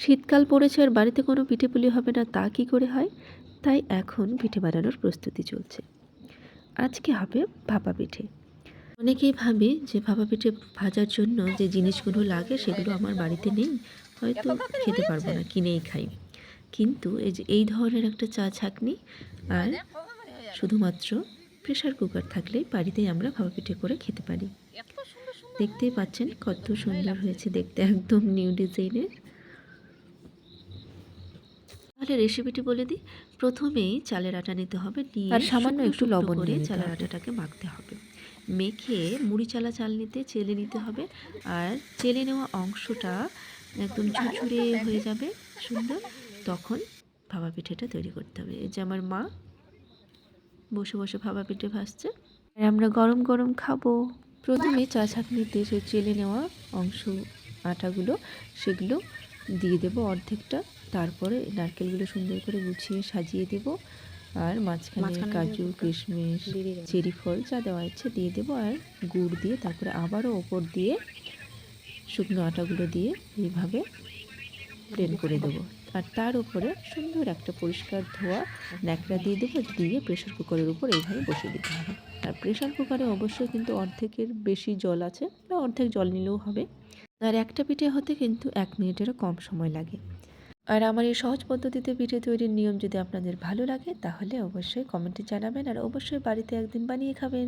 শীতকাল পড়েছে আর বাড়িতে কোনো পিঠেপুলি হবে না তা কি করে হয়? তাই এখন পিঠে বানানোর প্রস্তুতি চলছে। আজকে হবে ভাপা পিঠে। অনেকেই ভাবে যে ভাপা পিঠে ভাজার জন্য যে জিনিসগুলো লাগে সেগুলো আমার বাড়িতে নেই, হয়তো খেতে পারবো না, কিনেই খাই। কিন্তু এই যে এই ধরনের একটা চা ছাঁকনি আর শুধুমাত্র প্রেসার কুকার থাকলেই বাড়িতেই আমরা ভাপা পিঠে করে খেতে পারি। দেখতেই পাচ্ছেন কত সুন্দর হয়েছে দেখতে, একদম নিউ ডিজাইনের। তাহলে রেসিপিটি বলে দিই। প্রথমেই চালের আটা নিতে হবে, নিয়ে আর সামান্য শুকনো একটু টুকরো লবণ করে নিয়ে নিতে চালের হবে। আটাটাকে মাখতে হবে। মেখে মুড়ি চালা চালনিতে চেলে নিতে হবে। আর চেলে নেওয়া অংশটা একদম ঝুরঝুরে হয়ে যাবে সুন্দর, তখন ভাপা পিঠেটা তৈরি করতে হবে। এই যে আমার মা বসে বসে ভাপা পিঠে ভাজছে আর আমরা গরম গরম খাবো। প্রথমে চা ছাঁকনিতে সেই চেলে নেওয়া অংশ আটাগুলো সেগুলো দিয়ে দেবো অর্ধেকটা। তারপরে নারকেলগুলো সুন্দর করে গুছিয়ে সাজিয়ে দেব। আর মাঝখানে কাজু, কিশমিশ, চেরি ফল যা দেওয়া ইচ্ছে দিয়ে দেবো। আর গুড় দিয়ে তারপরে আবারও ওপর দিয়ে শুকনো আটাগুলো দিয়ে এইভাবে প্লেন করে দেবো। আর তার উপরে সুন্দর একটা পরিষ্কার ধোয়া ন্যাকড়া দিয়ে দেবো, দিয়ে প্রেশার কুকারের উপর এইভাবে বসিয়ে দিতে হবে। আর প্রেশার কুকারে অবশ্যই কিন্তু অর্ধেকের বেশি জল আছে, বা অর্ধেক জল নিলেও হবে। আর একটা পিঠে হতে কিন্তু 1 মিনিটেরও কম সময় লাগে। আর আমার এই সহজ পদ্ধতিতে পিঠে তৈরির নিয়ম যদি আপনাদের ভালো লাগে তাহলে অবশ্যই কমেন্টে জানাবেন, আর অবশ্যই বাড়িতে একদিন বানিয়ে খাবেন।